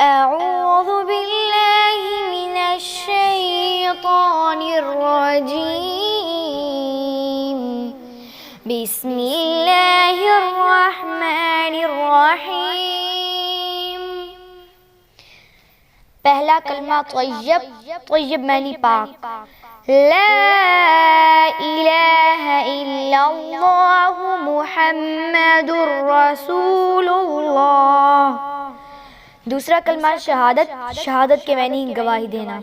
अऊज़ु बिल्लाहि मिनश शैतानिर रजीम। बिस्मिल्लाहिर रहमानिर रहीम। पहला कलमा तय्यब, तय्यब मानी पाक। ला इलाहा इल्लल्लाहु मुहम्मदुर रसूलुल्लाह। दूसरा कलमा शहादत, शहादत के मानी गवाही देना।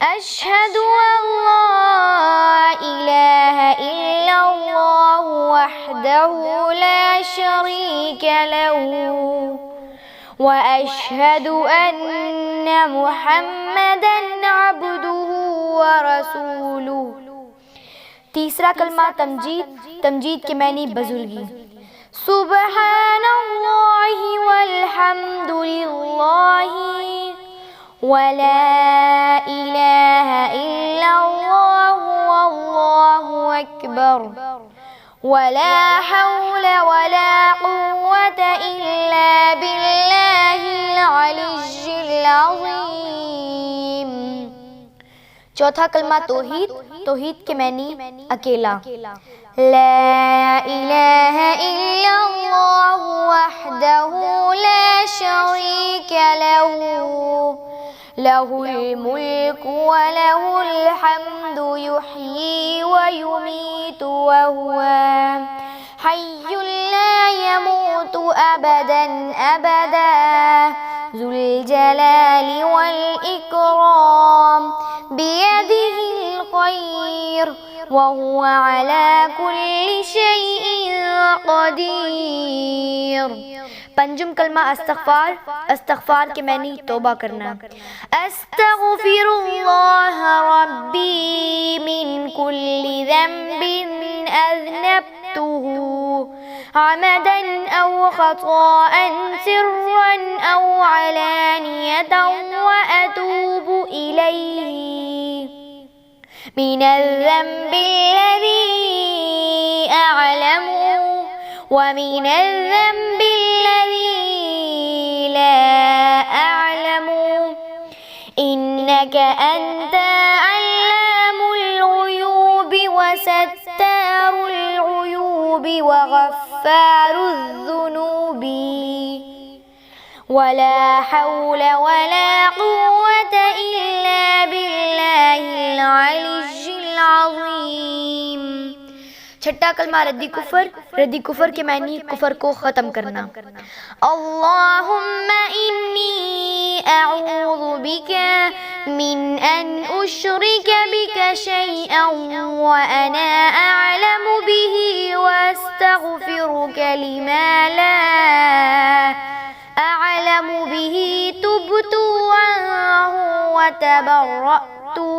अशहदु अल्ला इलाहा इल्लल्लाहु वहदहु ला शरीका लहू व अशहदु अन्ना मुहम्मदन अब्दुहु व रसूलुहु। तीसरा कलमा तमजीद, तमजीद के मानी बुजुर्गी। सुब्हानल्लाहि वल्हम्दुलिल्लाहि वला इलाहा इल्लल्लाहु वल्लाहु अकबर वला हौला वला कुव्वता इल्ला बिल्लाहिल अलिय्यिल अज़ीम। चौथा कलमा तौहीद, तौहीद के मानी अकेला। ला इलाहा इल्लल्लाहु वहदहु ला शरीका लहू लहुल मुल्कु व लहुल हम्दु युहयी व युमीतु व हुवा हय्युन ला यमूतु अबदन अबदा ज़ुल जलालि वल इकराम बियदिहिल खैर व हुवा अला कुल्लि शैइन क़दीर। पंजुम कलमा अस्तग़फ़ार, अस्तग़फ़ार के मानी तौबा करना। अस्तग़फ़िरुल्लाह रब्बी मिन कुल्लि ज़ंबिन अज़नबतुहु अमदन औ ख़ताअन सिर्रन औ अलानियतन व अतूबु इलैहि मिनल ज़ंबिल्लज़ी अअलमु व मिनल ज़ंबिल्लज़ी ला अअलमु इन्नक अंत अल्लामुल ग़ुयूबि व सत्तारुल ग़ुयूबि व ग़फ़्फ़ारुज़ ज़ुनूबि वला हौला वला कुव्वता इल्ला बिल्लाहिल अलिय्यिल अज़ीम। छठा कलमा रद्दी कुफर, रद्दी कुफर के मानी कुफर को ख़त्म करना। अल्लाहुम्मा इन्नी अऊज़ु बिका मिन अन उश्रिका बिका शैअन व अना अअलमु बिही व अस्तग़फ़िरुका लिमा ला अअलमु बिही तुब्तु अन्हु व तबर्रअतु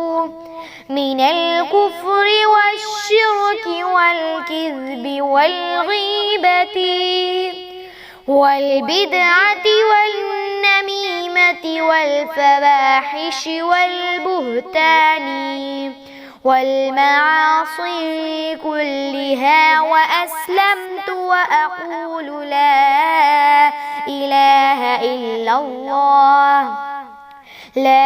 मिनल कुफ्रि वश्शिर्कि वल किज़्बि वल गीबति वल बिदअति वन नमीमति वल फ़वाहिशि वल बुहतानि वल मआसी कुल्लिहा व अस्लमतु व अक़ूलु ला इलाहा इल्लल्लाह ला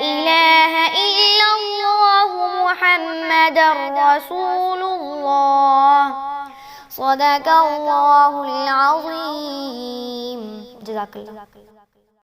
इलाहा इल्लल्लाहु मुहम्मदुर रसूलुल्लाह सदक़ल्लाहुल अज़ीम। जज़ाकल्लाह।